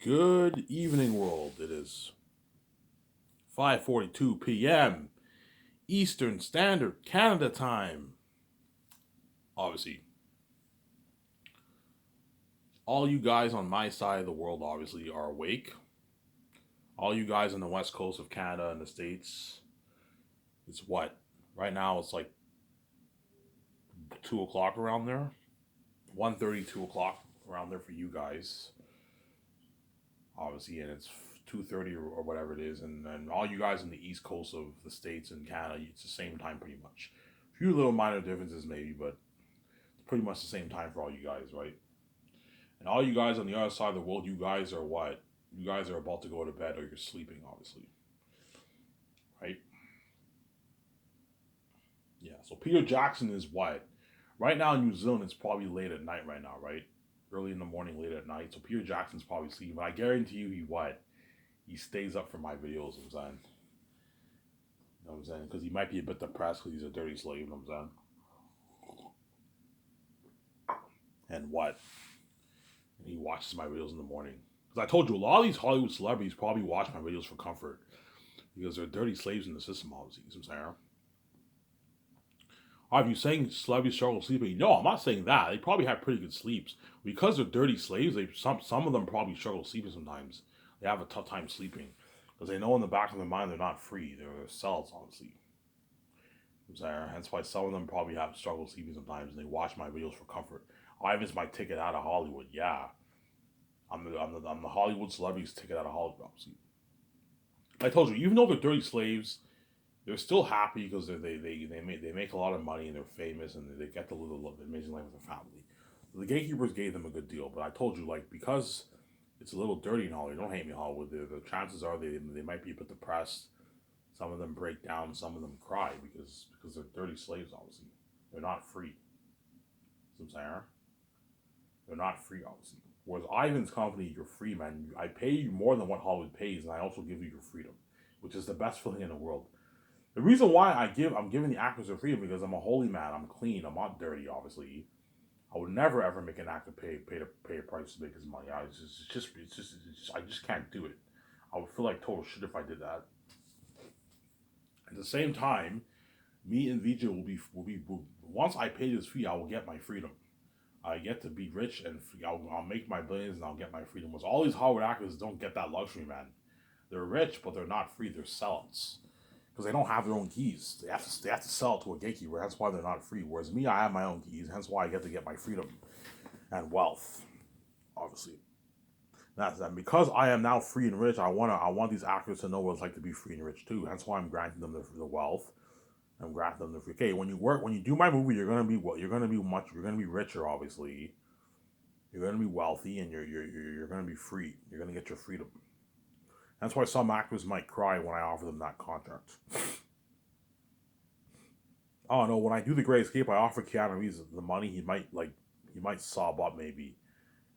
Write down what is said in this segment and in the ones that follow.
Good evening, world. It is 5:42 p.m. Eastern Standard Canada Time. Obviously, all you guys on my side of the world obviously are awake. All you guys on the west coast of Canada and the States, it's what? Right now it's like 2 o'clock around there. 1:30, 2 o'clock around there for you guys. Obviously, and it's 2:30 or whatever it is, and then all you guys on the east coast of the states and Canada, it's the same time pretty much. A few little minor differences maybe, but it's pretty much the same time for all you guys, right? And all you guys on the other side of the world, you guys are what? You guys are about to go to bed or you're sleeping, obviously, right? Yeah. So Peter Jackson is what? Right now in New Zealand, it's probably late at night right now, right? Early in the morning, late at night. So Peter Jackson's probably sleeping, but I guarantee you, he what? He stays up for my videos. I'm saying. You know what I'm saying? Because he might be a bit depressed because he's a dirty slave. You know what I'm saying? And what? And he watches my videos in the morning. Because I told you, a lot of these Hollywood celebrities probably watch my videos for comfort. Because they're dirty slaves in the system, obviously. You know what I'm saying? Are you saying celebrities struggle sleeping? No, I'm not saying that. They probably have pretty good sleeps. Because they're dirty slaves, some of them probably struggle sleeping sometimes. They have a tough time sleeping. Because they know in the back of their mind they're not free. They're cells, obviously. Hence why some of them probably have struggle sleeping sometimes and they watch my videos for comfort. Ivan's my ticket out of Hollywood. Yeah. I'm the Hollywood celebrity's ticket out of Hollywood, obviously. I told you, even though they're dirty slaves, they're still happy because they make a lot of money and they're famous and they get to live an amazing life with their family. The gatekeepers gave them a good deal, but I told you, like, because it's a little dirty in Hollywood, don't hate me, Hollywood, the chances are they might be a bit depressed. Some of them break down, some of them cry because they're dirty slaves, obviously. They're not free. See what I'm saying? They're not free, obviously. Whereas Ivan's company, you're free, man. I pay you more than what Hollywood pays, and I also give you your freedom, which is the best feeling in the world. The reason why I'm giving the actors their freedom because I'm a holy man. I'm clean. I'm not dirty. Obviously, I would never ever make an actor pay a price to make his money. I just can't do it. I would feel like total shit if I did that. At the same time, me and VJ will once I pay this fee, I will get my freedom. I get to be rich and I'll make my billions and I'll get my freedom. Whereas all these Hollywood actors don't get that luxury, man. They're rich, but they're not free. They're sellouts because they don't have their own keys. They have to sell it to a gatekeeper. That's why they're not free. Whereas me, I have my own keys. Hence why I get my freedom and wealth. Obviously, that's that. Because I am now free and rich, I want these actors to know what it's like to be free and rich too. Hence why I'm granting them the wealth. I'm granting them the free. Okay, when you do my movie, you're gonna be richer. Obviously, you're gonna be wealthy, and you're gonna be free. You're gonna get your freedom. That's why some actors might cry when I offer them that contract. Oh no, when I do the Great Escape, I offer Keanu Reeves the money. He might sob up maybe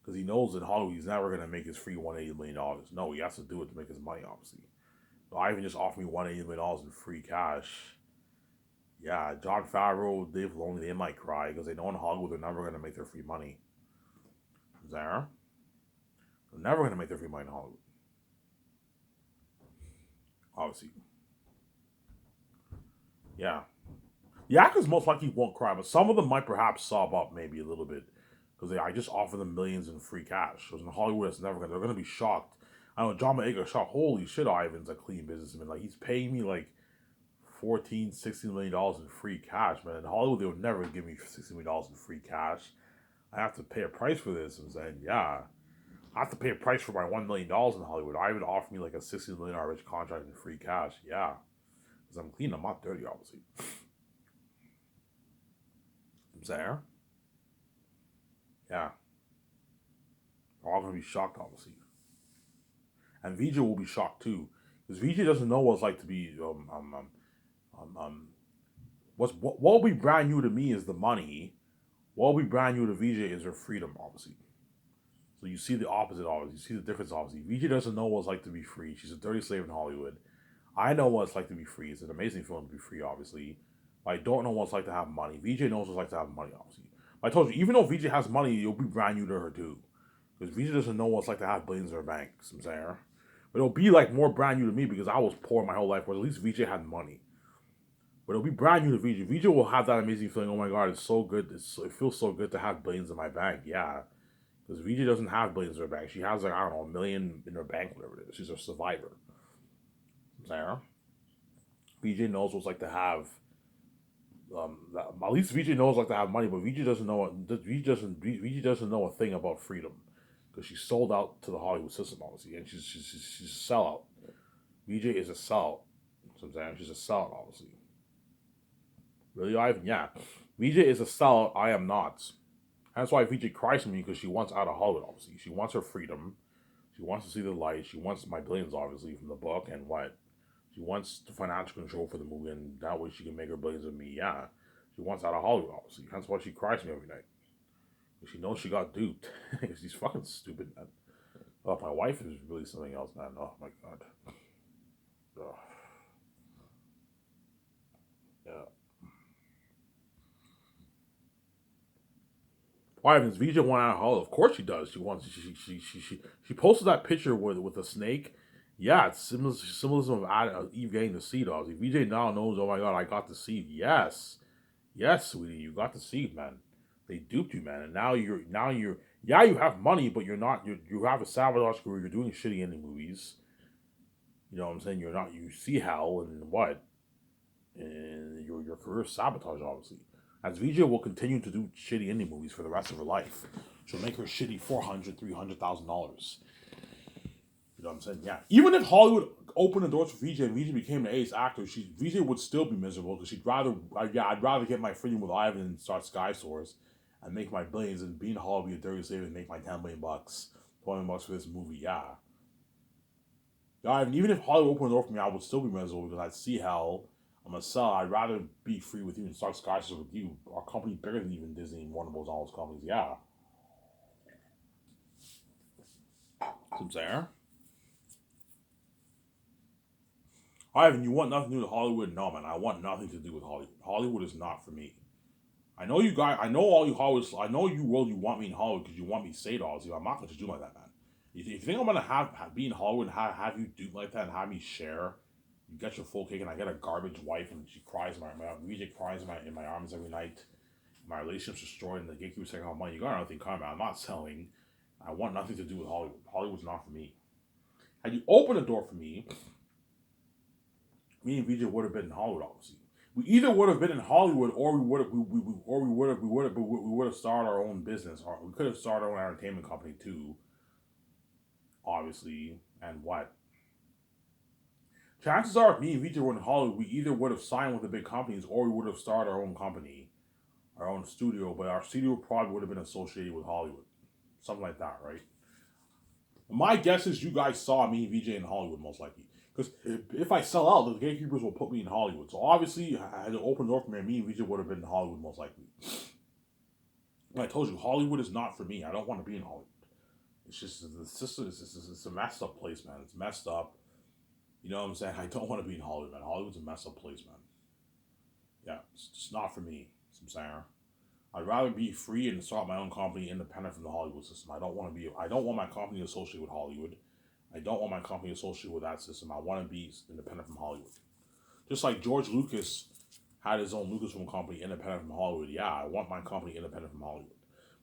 because he knows in Hollywood he's never gonna make his free $180 million. No, he has to do it to make his money, obviously. So I even just offer me $180 million in free cash. Yeah, John Favreau, Dave Filoni, they might cry because they know in Hollywood they're never gonna make their free money. There, they're never gonna make their free money in Hollywood. Obviously, yeah. The actors most likely won't cry, but some of them might perhaps sob up maybe a little bit because I just offer them millions in free cash. Because in Hollywood, it's never gonna. They're gonna be shocked. I know John Boyega shocked. Holy shit, Ivan's a clean businessman. Like he's paying me like 14, $16 million in free cash, man. In Hollywood, they would never give me $16 million in free cash. I have to pay a price for this. And saying, yeah, I have to pay a price for my $1 million in Hollywood. Ivan offered me like a $16 million rich contract in free cash. Yeah, because I'm clean. I'm not dirty, obviously. I'm saying, yeah, they're all gonna be shocked, obviously, and VJ will be shocked too, because VJ doesn't know what it's like to be um, um what will be brand new to me is the money. What will be brand new to VJ is her freedom, obviously. So you see the opposite, obviously. You see the difference, obviously. VJ doesn't know what it's like to be free. She's a dirty slave in Hollywood. I know what it's like to be free. It's an amazing feeling to be free, obviously. I don't know what it's like to have money. VJ knows what it's like to have money, obviously. I told you, even though VJ has money, you'll be brand new to her too. Because VJ doesn't know what it's like to have billions in her bank, some saying. But it'll be like more brand new to me because I was poor my whole life, whereas at least VJ had money. But it'll be brand new to VJ. VJ will have that amazing feeling, oh my god, it's so good. It feels so good to have billions in my bank. Yeah. Because VJ doesn't have billions in her bank. She has like, I don't know, a million in her bank, whatever it is. She's a survivor. Sarah. VJ knows what it's like to have at least VJ knows like to have money, but VJ doesn't know what VJ doesn't know a thing about freedom because she's sold out to the Hollywood system, obviously, and she's a sellout. VJ is a sellout. Sometimes she's a sellout, obviously. Really, Ivan? Yeah, VJ is a sellout. I am not. That's why VJ cries for me because she wants out of Hollywood. Obviously, she wants her freedom. She wants to see the light. She wants my billions, obviously, from the book, and what she wants the financial control for the movie, and that way she can make her billions with me. Yeah, she wants out of Hollywood, obviously. That's why she cries to me every night. She knows she got duped. She's fucking stupid, man. Oh, my wife is really something else, man. Oh my god. Oh, yeah. Why does VJ want out of Hollywood? Of course she does. She wants. She posted that picture with a snake. Yeah, it's symbolism of Eve getting the seed. Obviously, VJ now knows. Oh my god, I got the seed. Yes, yes, sweetie, you got the seed, man. They duped you, man, and now you're yeah, you have money, but you're not. You have a sabotage career. You're doing shitty indie movies. You know what I'm saying? You're not. You see hell and what? And your career is sabotage, obviously. As VJ will continue to do shitty indie movies for the rest of her life. She'll make her shitty $400,000, $300,000. You know what I'm saying? Yeah. Even if Hollywood opened the doors for VJ and VJ became an ace actor, VJ would still be miserable because I'd rather get my freedom with Ivan and start Sky Source and make my billions and be in Hollywood, be a dirty slave and make my $10 million, $20 million for this movie. Yeah. Yeah, even if Hollywood opened the door for me, I would still be miserable because I'd see hell. I'm gonna sell. I'd rather be free with you and start Sky Source with you. Our company bigger than even Disney and Warner Bros. All those companies. Yeah. Some saying. Ivan, you want nothing to do with Hollywood? No, man. I want nothing to do with Hollywood. Hollywood is not for me. I know you guys. I know all you Hollywood. I know you will. You want me in Hollywood because you want me to say it all. I'm not going to do like that, man. If you think I'm going to be in Hollywood and have you do like that and have me share, you get your full cake and I get a garbage wife and she cries. My music cries in my arms every night. My relationship's destroyed and the gatekeeper's taking all money. You got nothing coming. I'm not selling. I want nothing to do with Hollywood. Hollywood's not for me. Had you opened the door for me, me and VJ would have been in Hollywood, obviously. We either would have been in Hollywood, or we would have started our own business. Or we could have started our own entertainment company too, obviously. And what? Chances are, if me and VJ were in Hollywood, we either would have signed with the big companies, or we would have started our own company, our own studio. But our studio probably would have been associated with Hollywood, something like that, right? My guess is you guys saw me and VJ in Hollywood most likely. Because if I sell out, the gatekeepers will put me in Hollywood. So obviously, I had to open the door for me, and me and VJ would have been in Hollywood most likely. And I told you, Hollywood is not for me. I don't want to be in Hollywood. It's just the system. It's a messed up place, man. It's messed up. You know what I'm saying? I don't want to be in Hollywood, man. Hollywood's a messed up place, man. Yeah, it's just not for me. I'm saying. I'd rather be free and start my own company independent from the Hollywood system. I don't want my company associated with Hollywood. I don't want my company associated with that system. I want to be independent from Hollywood. Just like George Lucas had his own Lucasfilm company independent from Hollywood. Yeah, I want my company independent from Hollywood.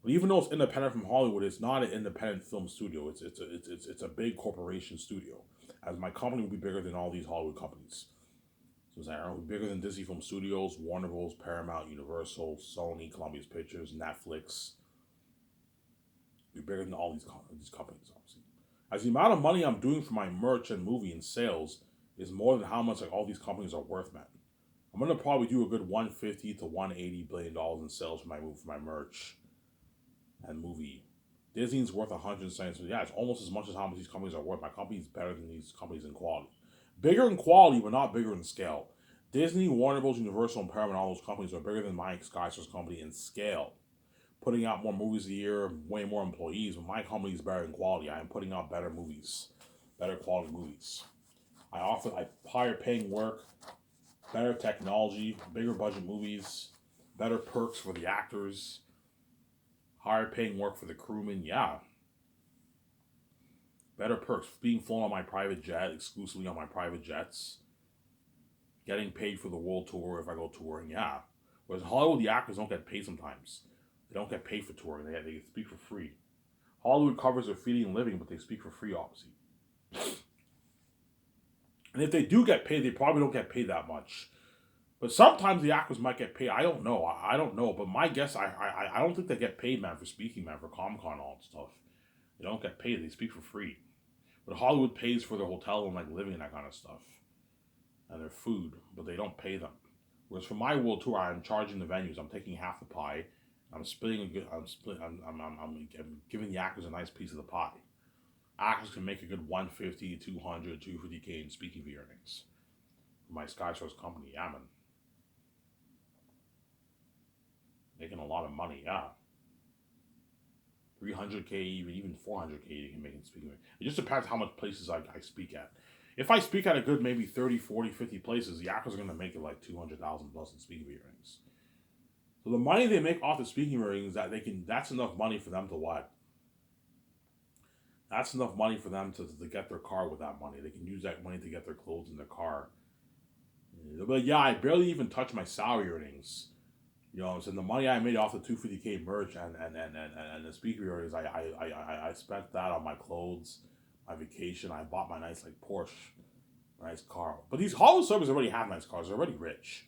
But even though it's independent from Hollywood, it's not an independent film studio. It's a big corporation studio. As my company will be bigger than all these Hollywood companies. So it'll be bigger than Disney Film Studios, Warner Bros., Paramount, Universal, Sony, Columbia Pictures, Netflix. It'll be bigger than all these companies, obviously. As the amount of money I'm doing for my merch and movie and sales is more than how much like all these companies are worth, man. I'm gonna probably do a good $150 to $180 billion in sales for my merch and movie. Disney's worth 170. So yeah, it's almost as much as how much these companies are worth. My company's better than these companies in quality. Bigger in quality, but not bigger in scale. Disney, Warner Bros., Universal, and Paramount, all those companies are bigger than my Sky Source company in scale. Putting out more movies a year, way more employees, but my company is better in quality. I am putting out better movies, better quality movies. I higher paying work, better technology, bigger budget movies, better perks for the actors, higher paying work for the crewmen. Yeah. Better perks, being flown on my private jet, exclusively on my private jets, getting paid for the world tour if I go touring, yeah. Whereas Hollywood, the actors don't get paid sometimes. They don't get paid for touring. They speak for free. Hollywood covers their feeding and living, but they speak for free, obviously. And if they do get paid, they probably don't get paid that much. But sometimes the actors might get paid. I don't know. I don't know. But my guess, I don't think they get paid, man, for speaking, man, for Comic Con and all that stuff. They don't get paid. They speak for free. But Hollywood pays for their hotel and like living and that kind of stuff, and their food, but they don't pay them. Whereas for my world tour, I'm charging the venues. I'm taking half the pie. I'm splitting a good. I'm giving the actors a nice piece of the pie. Actors can make a good 150, 200, 250K in speaking fee earnings. For my Sky Source company, yeah, man. Making a lot of money, yeah. 300K, even 400K you can make in speaking. It just depends how much places I speak at. If I speak at a good maybe 30, 40, 50 places, the actors are going to make it like 200,000 plus in speaking earnings. So the money they make off the speaking earnings, that's enough money for them to what? That's enough money for them to get their car with that money. They can use that money to get their clothes in their car. But yeah, I barely even touch my salary earnings. You know, so the money I made off the 250K merch and the speaker earnings, I spent that on my clothes, my vacation. I bought my nice like Porsche, nice car. But these Hollywood celebrities already have nice cars. They're already rich.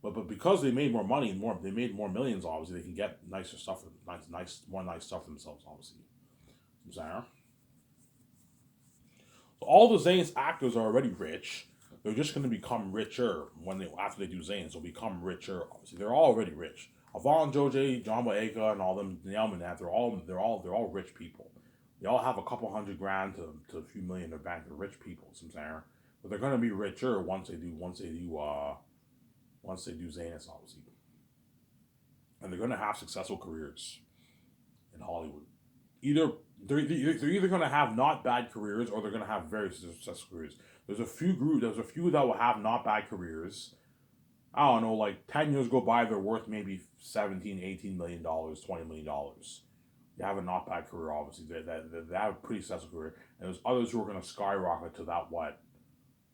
But because they made more money and they made more millions, obviously they can get nicer stuff, more nice stuff for themselves, obviously. So all the Zane's actors are already rich. They're just going to become richer after they do Zane's. They'll become richer. Obviously, they're all already rich. Avon, Joe John Boyega, and all them, Naomi, they're all rich people. They all have a couple $100,000 to a few million in their bank. They're rich people, but they're going to be richer once they do Zanus, obviously, and they're going to have successful careers in Hollywood. They're either going to have not bad careers or they're going to have very successful careers. There's a few that will have not bad careers. I don't know, like 10 years go by, they're worth maybe $17, $18 million, $20 million. They have a not bad career, obviously. They have a pretty successful career. And there's others who are going to skyrocket to that what?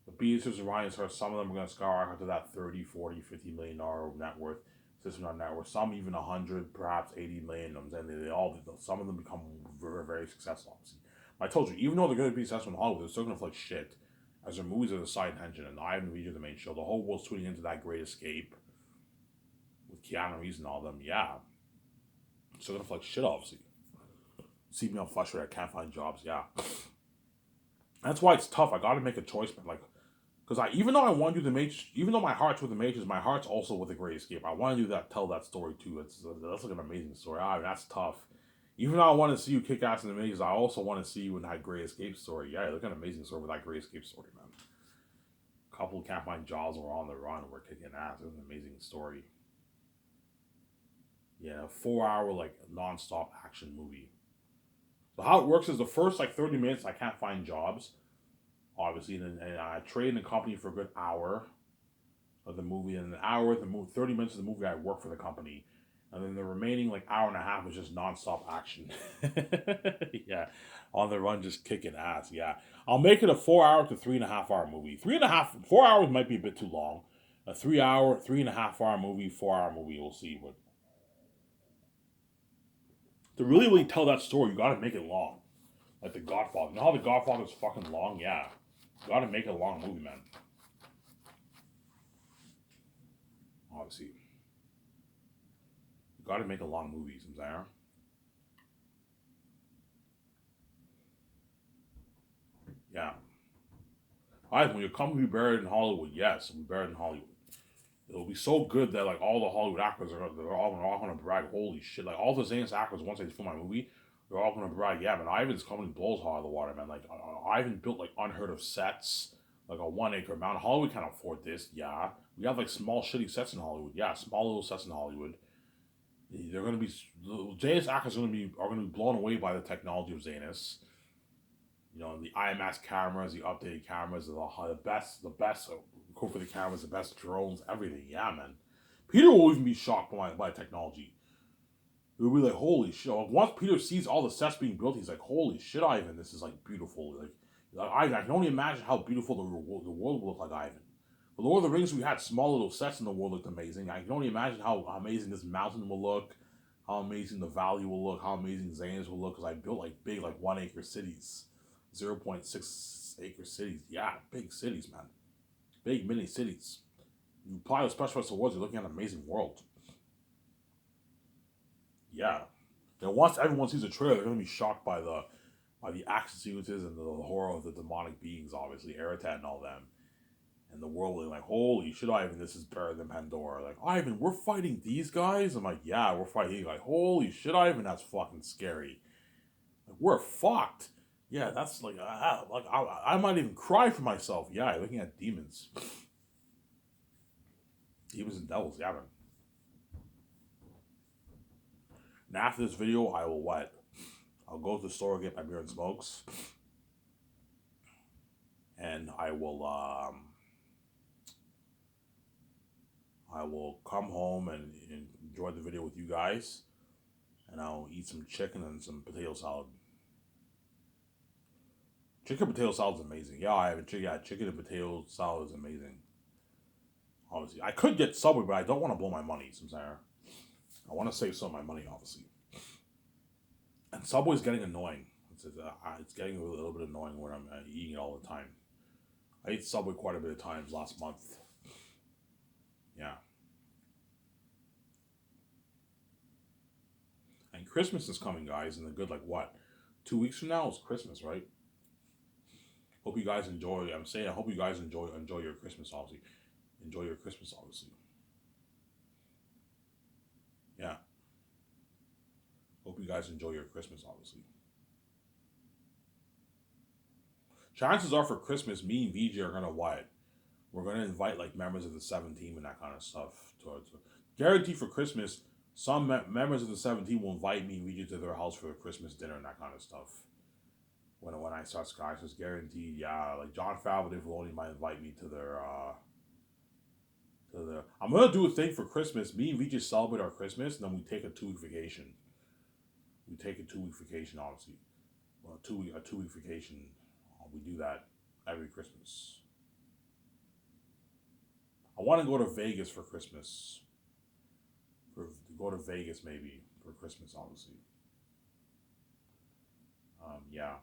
The Beatles and Ryan Stars, some of them are going to skyrocket to that 30, 40, $50 million net worth. System on net worth. Some even 100, perhaps 80 million. And some of them become very, very successful, obviously. I told you, even though they're going to be successful in Hollywood, they're still going to flick shit. As their movies are the side engine, and Ivan Reed are the main show. The whole world's tuning into that Great Escape with Keanu Reeves and all them. Yeah, still gonna flick shit, obviously. See me on Flush where I can't find jobs. Yeah, that's why it's tough. I got to make a choice, man. Like, because even though I want to do the Matrix, even though my heart's with the Matrix, my heart's also with the Great Escape. I want to do that, tell that story too. That's like an amazing story. That's tough. Even though I want to see you kick ass in the Matrix, I also want to see you in that Great Escape story. Yeah, look at an amazing story with that Great Escape story, man. Couple can't find jobs or on the run. We're kicking ass. It's an amazing story. Yeah, 4 hour like non-stop action movie. So how it works is the first like 30 minutes I can't find jobs, obviously, and I trade in the company for a good hour of the movie, and an hour of the movie, 30 minutes of the movie I work for the company. And then the remaining like hour and a half is just non-stop action. Yeah, on the run, just kicking ass. Yeah, I'll make it a 4 hour to 3.5 hour movie. 4 hours might be a bit too long. A 3 hour, 3.5 hour movie, 4 hour movie. We'll see. But to really, really tell that story, you got to make it long, like The Godfather. You know how The Godfather is fucking long? Yeah, you got to make it a long movie, man. Obviously. Got to make a long movie, sometimes. Yeah. Alright, when your company be buried in Hollywood, yes, it'll be buried in Hollywood. It'll be so good that like all the Hollywood actors they're all gonna brag, holy shit. Like all the Zane's actors, once they film my movie, they're all gonna brag, yeah, man, Ivan's company blows hot out of the water, man. Like Ivan built like unheard of sets, like a 1 acre mountain. Hollywood can't afford this, yeah. We have like small shitty sets in Hollywood, yeah, small little sets in Hollywood. They're gonna be Zanus actors are gonna be blown away by the technology of Zanus. You know, the IMAX cameras, the updated cameras, the best go for the cameras, the best drones, everything. Yeah, man. Peter will even be shocked by technology. It would be like, holy shit. Like, once Peter sees all the sets being built, he's like, holy shit, Ivan, this is like beautiful. Like Ivan, I can only imagine how beautiful the world will look like, Ivan. The Lord of the Rings, we had small little sets in the world looked amazing. I can only imagine how amazing this mountain will look, how amazing the valley will look, how amazing Zanes will look, because I built like big, like 1 acre cities, 0.6 acre cities. Yeah, big cities, man. Big mini cities. You apply the special effects awards, you're looking at an amazing world. Yeah. And once everyone sees the trailer, they're gonna be shocked by the action sequences and the horror of the demonic beings, obviously, Eratat and all them. And the world being like, holy shit, Ivan, this is better than Pandora. Like, Ivan, we're fighting these guys? I'm like, yeah, we're fighting. Like, holy shit, Ivan, that's fucking scary. Like, we're fucked. Yeah, that's like, I might even cry for myself. Yeah, looking at demons. Demons and devils, yeah, man. And after this video, I will what? I'll go to the store, get my beer and smokes. And I will come home and enjoy the video with you guys. And I'll eat some chicken and some potato salad. Chicken potato salad is amazing. Yeah, I have a chicken. Yeah, chicken and potato salad is amazing. Obviously, I could get Subway, but I don't want to blow my money. I want to save some of my money, obviously. And Subway's getting annoying. It's getting a little bit annoying when I'm eating it all the time. I ate Subway quite a bit of times last month. Yeah. And Christmas is coming, guys, in a good, like, what? 2 weeks from now is Christmas, right? Hope you guys enjoy. I'm saying I hope you guys enjoy your Christmas, obviously. Enjoy your Christmas, obviously. Yeah. Hope you guys enjoy your Christmas, obviously. Chances are for Christmas, me and VJ are gonna what? We're gonna invite like members of the 7 team and that kind of stuff. Guarantee for Christmas, some members of the 7 team will invite me and VJ to their house for a Christmas dinner and that kind of stuff. When I start Sky, so it's guaranteed. Yeah, like John Favreau, they only might invite me to their I'm gonna do a thing for Christmas. Me and VJ celebrate our Christmas, and then we take a 2 week vacation. We take a 2 week vacation, obviously. Well, a 2 week vacation. We do that every Christmas. I want to go to Vegas for Christmas. Go to Vegas maybe for Christmas, obviously. Yeah.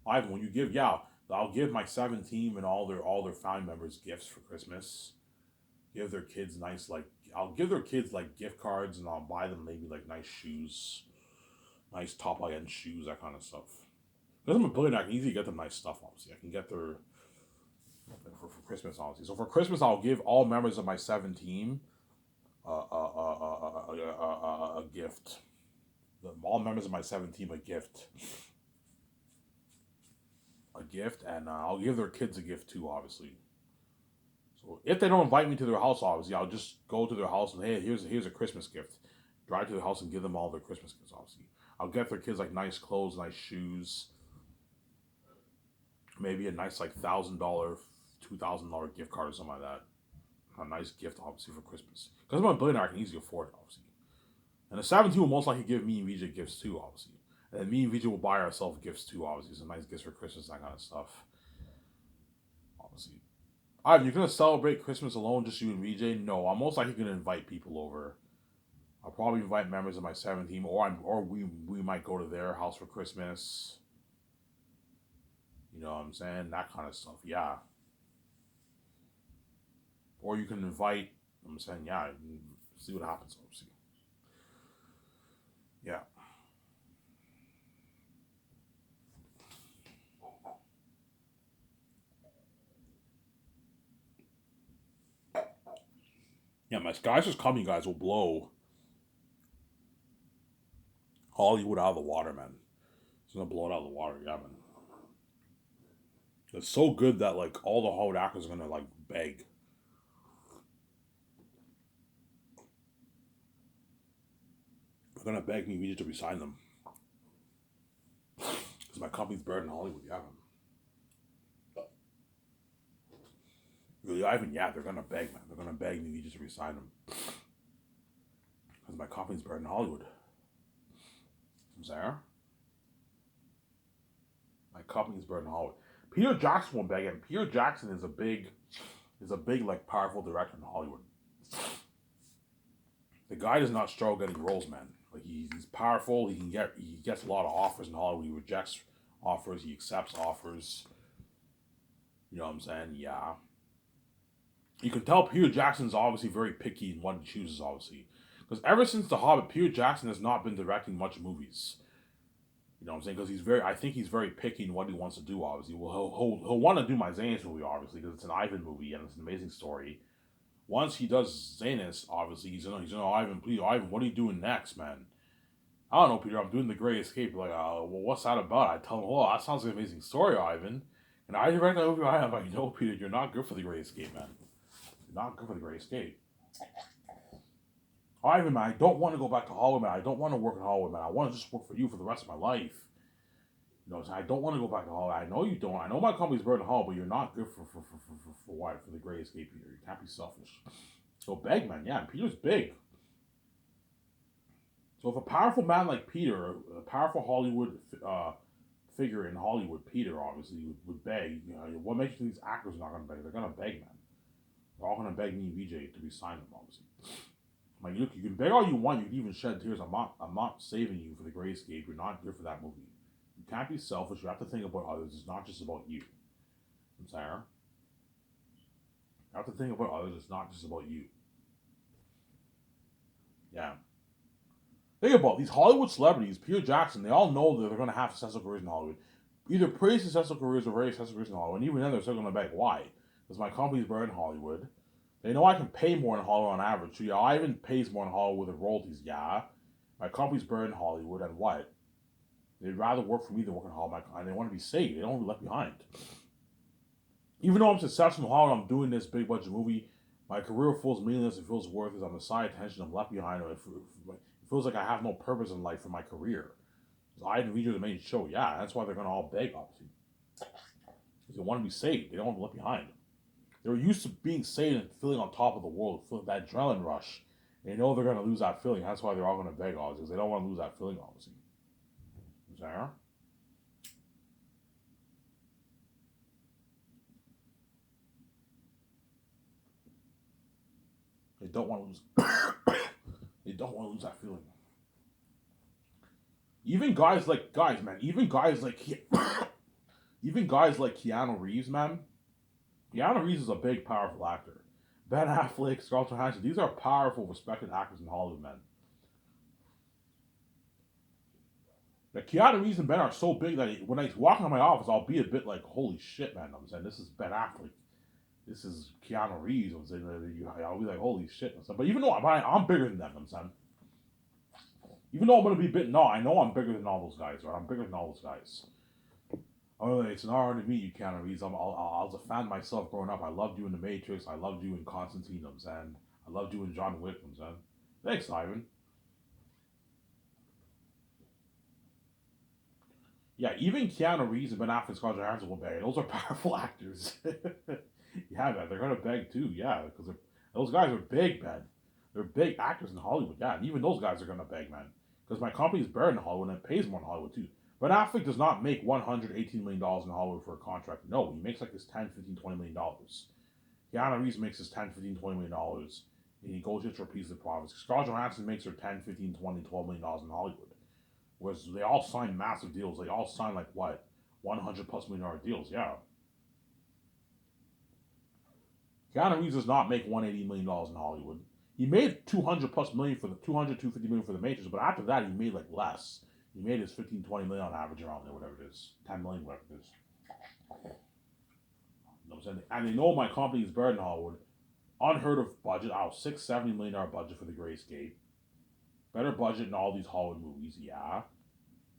Ivan, when you give, yeah, I'll give my 7 team and all their family members gifts for Christmas. Give their kids nice like I'll give their kids like gift cards and I'll buy them maybe like nice shoes, nice top end shoes, that kind of stuff. Because I'm a billionaire, I can easily get them nice stuff. Obviously, I can get their for Christmas, obviously. So for Christmas, I'll give all members of my 7 team a gift. All members of my 7 team a gift. And I'll give their kids a gift too, obviously. So if they don't invite me to their house, obviously, I'll just go to their house and hey, here's a Christmas gift. Drive to their house and give them all their Christmas gifts, obviously. I'll get their kids like nice clothes, nice shoes, maybe a nice like $1,000, $2,000 gift card or something like that. A nice gift, obviously, for Christmas. Because I'm a billionaire, I can easily afford it, obviously. And the 7 team will most likely give me and VJ gifts too, obviously. And then me and VJ will buy ourselves gifts too, obviously. Some nice gifts for Christmas, that kind of stuff. Obviously. Alright, you're gonna celebrate Christmas alone, just you and VJ? No, I'm most likely gonna invite people over. I'll probably invite members of my 7 team, or we might go to their house for Christmas. You know what I'm saying? That kind of stuff, yeah. Or you can invite, I'm saying, yeah, see what happens, obviously. Yeah. Yeah, my Skies Is Coming guys will blow Hollywood out of the water, man. It's gonna blow it out of the water, yeah, man. It's so good that like all the Hollywood actors are gonna like beg. They're gonna beg me to resign them. Because my company's buried in Hollywood, yeah, man. Really, Ivan, yeah, they're gonna beg, man. They're gonna beg me to resign them. Because my company's better than Hollywood. I'm sorry? My company's better than Hollywood. Peter Jackson won't beg him. Peter Jackson is a big, like powerful director in Hollywood. The guy does not struggle getting roles, man. Like he's powerful. He gets a lot of offers in Hollywood. He rejects offers. He accepts offers. You know what I'm saying? Yeah. You can tell Peter Jackson's obviously very picky in what he chooses, obviously. Because ever since The Hobbit, Peter Jackson has not been directing much movies. You know what I'm saying? Because I think he's very picky in what he wants to do, obviously. Well, he'll want to do my Zanus movie, obviously, because it's an Ivan movie and it's an amazing story. Once he does Zanus, obviously, he's Ivan, please, Ivan, what are you doing next, man? I don't know, Peter, I'm doing The Great Escape. Like, well, what's that about? I tell him, oh, that sounds like an amazing story, Ivan. And I direct that movie, I'm like, no, Peter, you're not good for The Great Escape, man. You're not good for The Great Escape. Ivan, man, I don't want to go back to Hollywood, man. I don't want to work in Hollywood, man. I want to just work for you for the rest of my life. You know, I don't want to go back to Hollywood. I know you don't. I know my company's better than Hollywood, but you're not good for what? For The Great Escape, Peter. You can't be selfish. So beg, man. Yeah, Peter's big. So if a powerful man like Peter, a powerful Hollywood figure in Hollywood, Peter obviously would beg. You know, what makes you think these actors are not going to beg? They're going to beg, man. They're all going to beg me and VJ to be signed them, obviously. Like, look, you can beg all you want. You can even shed tears. I'm not saving you for The Great Escape. You're not good for that movie. You can't be selfish. You have to think about others. It's not just about you. I'm sorry. You have to think about others. It's not just about you. Yeah. Think about these Hollywood celebrities, Peter Jackson, they all know that they're going to have successful careers in Hollywood. Either pretty successful careers or very successful careers in Hollywood. And even then, they're still going to beg. Why? Because my company's better in Hollywood. They know I can pay more in Hollywood on average. So, yeah, Ivan pays more in Hollywood with royalties. Yeah. My company's better in Hollywood. And what? They'd rather work for me than work in Hollywood. And they want to be safe. They don't want to be left behind. Even though I'm successful in Hollywood, I'm doing this big budget movie. My career feels meaningless. It feels worthless. I'm a side attention. I'm left behind. It feels like I have no purpose in life for my career. So I didn't read the main show. Yeah, that's why they're going to all beg, obviously. Because they want to be saved. They don't want to be left behind. They were used to being saved and feeling on top of the world, feeling that adrenaline rush. And they know they're going to lose that feeling. That's why they're all going to beg, obviously, because they don't want to lose that feeling, obviously. Is that right? They don't want to lose. They don't want to lose that feeling. Even guys like even guys like Keanu Reeves, man. Keanu Reeves is a big, powerful actor. Ben Affleck, Scarlett Johansson, these are powerful, respected actors in Hollywood, man. Like Keanu Reeves and Ben are so big that when I walk in my office, I'll be a bit like, holy shit, man. I'm saying this is Ben Affleck. This is Keanu Reeves. I'm saying I'll be like, holy shit. But even though I'm bigger than them, I'm saying. Even though I'm gonna be bit, no, I know I'm bigger than all those guys, right? I'm bigger than all those guys. Oh, it's an honor to meet you, Keanu Reeves. I was a fan myself growing up. I loved you in The Matrix. I loved you in Constantine, I'm saying. I loved you in John Wick, I'm saying. Thanks, Ivan. Yeah, even Keanu Reeves and Ben Affleck and Scarlett Johansson will beg. Those are powerful actors. Yeah, man, they're gonna beg too. Yeah, because those guys are big, man. They're big actors in Hollywood. Yeah, and even those guys are gonna beg, man. Because my company's better in Hollywood and it pays more in Hollywood too. But Affleck does not make $118 million in Hollywood for a contract. No, he makes like his 10, 15, $20 million. Keanu Reeves makes his 10, 15, $20 million. And he goes just for a piece of the profits. Scarlett Johansson makes her 10, 15, 20, $12 million in Hollywood. Whereas they all sign massive deals. They all sign like what? 100 plus $1 million deals. Yeah. Keanu Reeves does not make $180 million in Hollywood. He made 200 plus million for the 200, 250 million for the Matrix, but after that he made like less. He made his 15, 20 million on average around there, whatever it is. 10 million, whatever it is. You know what I'm saying? And they know my company is better than Hollywood. Unheard of budget. $670 million budget for The Great Escape. Better budget than all these Hollywood movies, yeah.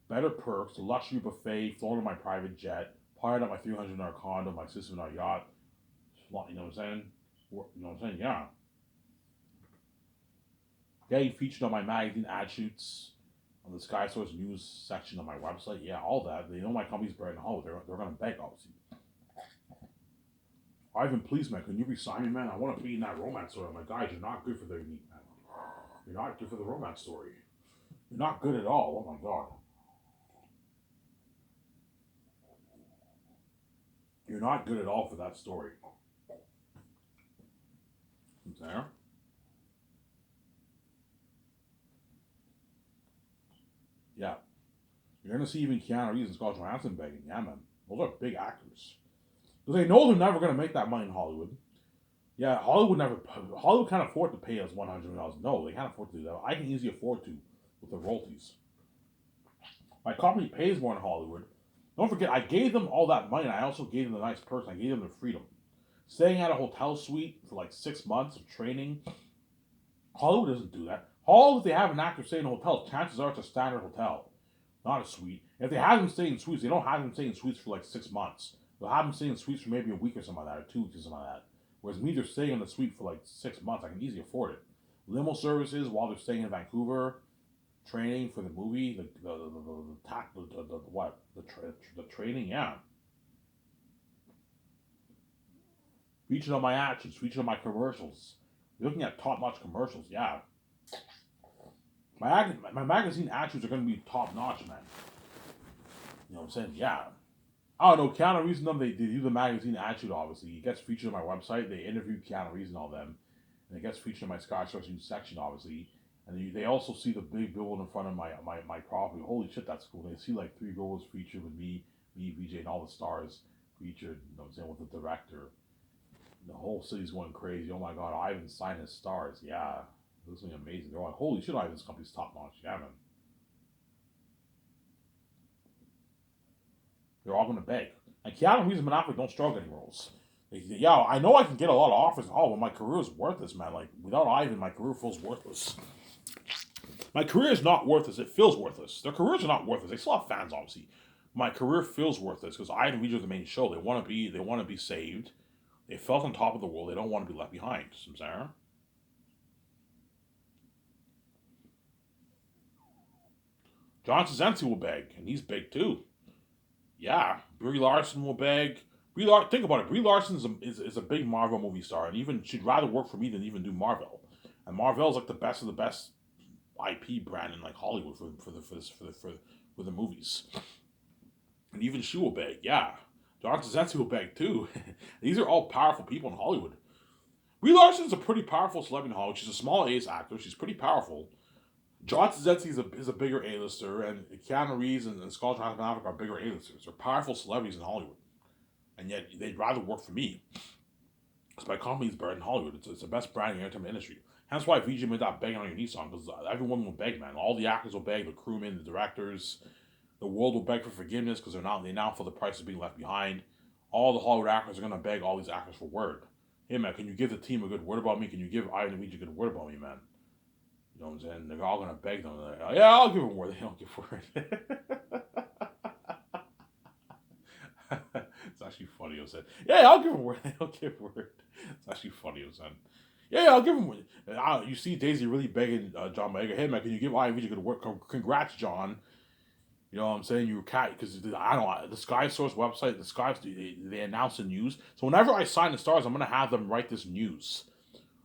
Better perks, the luxury buffet, flown on my private jet, parted at my $300 condo, my sister in our yacht. You know what I'm saying? You know what I'm saying? Yeah. Getting featured on my magazine ad shoots, on the Sky Source news section of my website. Yeah, all that. They know my company's better than Hollywood. They're going to beg, obviously. Ivan, please, man, can you resign me, man? I want to be in that romance story. I'm like, guys, you're not good for their meat, man. You're not good for the romance story. You're not good at all. Oh my god. You're not good at all for that story. There. Yeah. You're gonna see even Keanu Reeves and Scarlett Johansson begging. Yeah, man. Those are big actors. Because they know they're never gonna make that money in Hollywood. Yeah, Hollywood can't afford to pay us $100 million. No, they can't afford to do that. I can easily afford to with the royalties. My company pays more in Hollywood. Don't forget, I gave them all that money, and I also gave them a nice person. I gave them the freedom. Staying at a hotel suite for like 6 months of training. Hollywood doesn't do that. Hollywood, if they have an actor stay in a hotel, chances are it's a standard hotel, not a suite. If they have them stay in suites, they don't have them stay in suites for like 6 months. They'll have them stay in suites for maybe a week or something like that, or 2 weeks or something like that. Whereas me, they're staying in the suite for like 6 months. I can easily afford it. Limo services while they're staying in Vancouver, training for the movie, the training, yeah. Featured on my actions, featured on my commercials. You're looking at top-notch commercials, yeah. My magazine actions are going to be top-notch, man. You know what I'm saying? Yeah. I don't know, Keanu Reeves and them, they do the magazine attitude, obviously. He gets featured on my website. They interview Keanu Reeves and all them. And it gets featured in my Sky Source News section, obviously. And they also see the big billboard in front of my property. Holy shit, that's cool. They see like 3 billboards featured with me, VJ, and all the stars featured, you know what I'm saying, with the director. The whole city's going crazy. Oh my god, Ivan signed his stars. Yeah. This is going to be amazing. They're like, holy shit, Ivan's company's top notch. Yeah, man. They're all going to beg. And Keanu Reeves and Ben Affleck don't struggle any roles. Yeah, I know I can get a lot of offers. Oh, but my career is worthless, man. Like, without Ivan, my career feels worthless. My career is not worthless. It feels worthless. Their careers are not worthless. They still have fans, obviously. My career feels worthless because Ivan Reed are the main show. They want to be saved. They felt on top of the world. They don't want to be left behind. Sarah. John Krasinski will beg, and he's big too. Yeah, Brie Larson will beg. Think about it. Brie Larson is a big Marvel movie star, and even she'd rather work for me than even do Marvel. And Marvel's like the best of the best IP brand in like Hollywood for the movies. And even she will beg. Yeah, John Krasinski will beg too. These are all powerful people in Hollywood. Brie Larson's a pretty powerful celebrity in Hollywood. She's a small A's actor. She's pretty powerful. John Krasinski is a bigger A-lister, and Keanu Reeves and Scarlett Johansson are bigger A-listers. They're powerful celebrities in Hollywood. And yet they'd rather work for me. Because my company's better in Hollywood. It's the best brand in the entertainment industry. Hence why VJ made that begging on your knee song, because everyone will beg, man. All the actors will beg, the crewmen, the directors, the world will beg for forgiveness because they now feel the price of being left behind. All the Hollywood actors are gonna beg all these actors for word. Hey man, can you give the team a good word about me? Can you give Ivan and VJ a good word about me, man? You know what I'm saying? They're all gonna beg them. Like, yeah, I'll give them word. They don't give word. It's actually funny, I said. Yeah, I'll give him word. I'll give word. It's actually funny, I said. Yeah, I'll give him word. You see Daisy really begging John Boyega, hey man, can you give IMV a good word? Congrats, John. You know what I'm saying? You cat because I don't know the Sky Source website. The Sky they announce the news. So whenever I sign the stars, I'm gonna have them write this news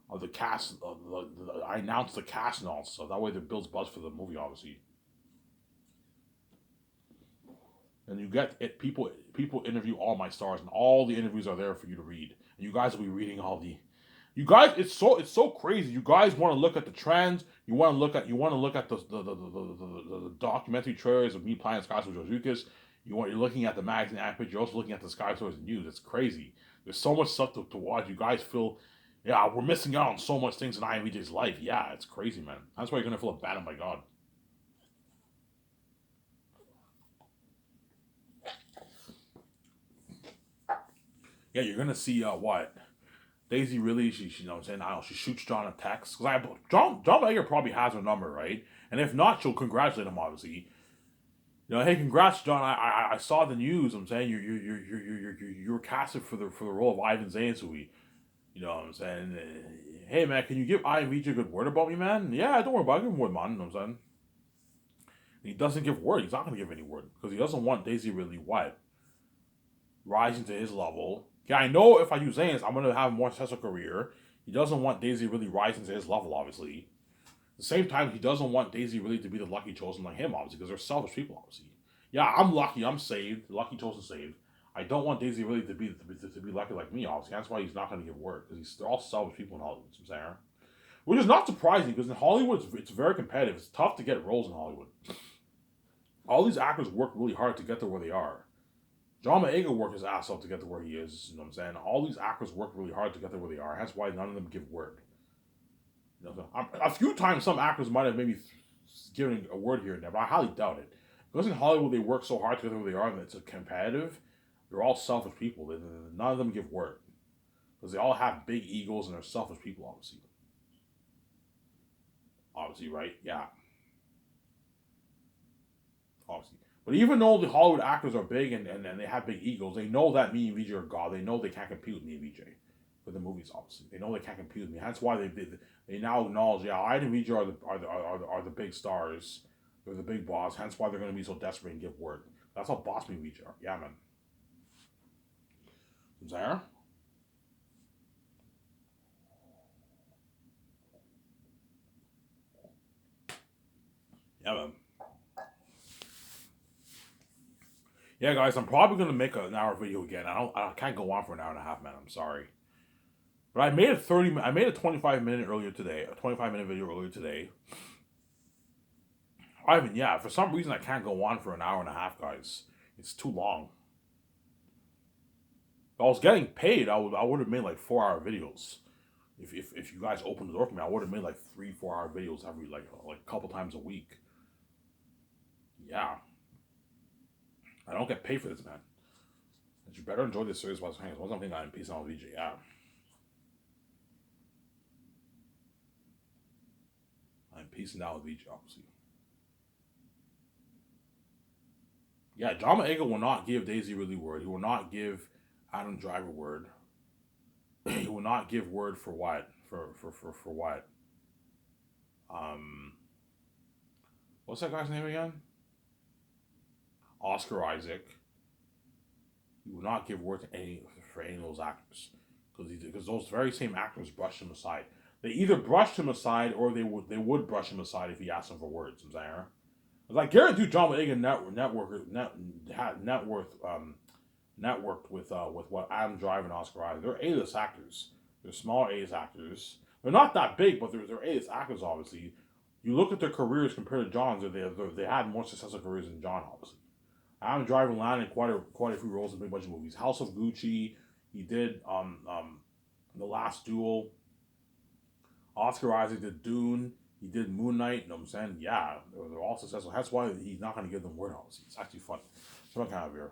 of the cast. I announce the cast and all stuff. That way, it builds buzz for the movie, obviously. And you get it. People interview all my stars, and all the interviews are there for you to read. And you guys will be reading all the. You guys, it's so crazy. You guys want to look at the trends. You want to look at the documentary trailers of me playing Sky Source George Lucas. You're looking at the magazine ad page. You're also looking at the Sky Source news. It's crazy. There's so much stuff to watch. You guys feel, yeah, we're missing out on so much things in IMVJ's life. Yeah, it's crazy, man. That's why you're gonna feel abandoned by God. Yeah, you're gonna see what Daisy really she you know what I'm saying, I don't know, she shoots John a text because John Boyega probably has her number, right? And if not, she'll congratulate him, obviously. You know, hey, congrats, John. I saw the news. I'm saying you're casted for the role of Ivan Zansui. You know what I'm saying? Hey man, can you give Ivan Vij a good word about me, man? Yeah, don't worry about it. Give him word, man. You know what I'm saying? He doesn't give word. He's not gonna give any word because he doesn't want Daisy really what rising to his level. Yeah, I know if I use Zane's, I'm gonna have a more successful career. He doesn't want Daisy really rising to his level, obviously. the same time, he doesn't want Daisy Ridley to be the lucky chosen like him, obviously, because they're selfish people, obviously. Yeah, I'm lucky. I'm saved. Lucky chosen saved. I don't want Daisy Ridley to be lucky like me, obviously. That's why he's not going to give word, because they're all selfish people in Hollywood. You know what I'm saying? Which is not surprising, because in Hollywood, it's very competitive. It's tough to get roles in Hollywood. All these actors work really hard to get to where they are. John Boyega worked his ass off to get to where he is. You know what I'm saying? All these actors work really hard to get to where they are. That's why none of them give word. You know, so a few times, some actors might have maybe given a word here and there, but I highly doubt it. Because in Hollywood, they work so hard to get where they are, and it's a competitive. They're all selfish people. None of them give word because they all have big egos and they're selfish people. Obviously, right? Yeah, obviously. But even though the Hollywood actors are big and they have big egos, they know that me and VJ are God. They know they can't compete with me and VJ for the movies. Obviously, they know they can't compete with me. That's why they now acknowledge, yeah, I and VJ are the big stars. They're the big boss. Hence why they're going to be so desperate and give word. That's how boss me and VJ are. Yeah, man. There. Yeah, man. Yeah, guys, I'm probably gonna make an hour video again. I can't go on for an hour and a half, man. I'm sorry, but I made a 30. I made a 25 minute earlier today. A 25 minute video earlier today. Ivan, yeah, for some reason I can't go on for an hour and a half, guys. It's too long. If I was getting paid, I would have made like 4 hour videos. If you guys opened the door for me, I would have made like 3 4 hour videos every like a couple times a week. Yeah, I don't get paid for this, man. But you better enjoy this series while it's hanging. Once I'm thinking I'm peace out, VJ. Yeah, I'm peacing out with VJ, obviously. Yeah, John Boyega will not give Daisy Ridley word. He will not give Adam Driver word. He will not give word for what? For what? Um, what's that guy's name again? Oscar Isaac. He will not give word to any for any of those actors because those very same actors brushed him aside. They either brushed him aside or they would brush him aside if he asked them for words. I'm saying. It's like Garrett Duke, John Boyega networked with what Adam Driver and Oscar Isaac. They're A-list actors. They're small A-list actors. They're not that big, but they're A-list actors. Obviously, you look at their careers compared to John's. They had more successful careers than John. Obviously, Adam Driver landed quite a few roles in a big bunch of movies. House of Gucci. He did The Last Duel. Oscar Isaac did Dune. He did Moon Knight. You know what I'm saying? Yeah, they're all successful. That's why he's not going to give them word. Obviously, it's actually funny. So I kind of here.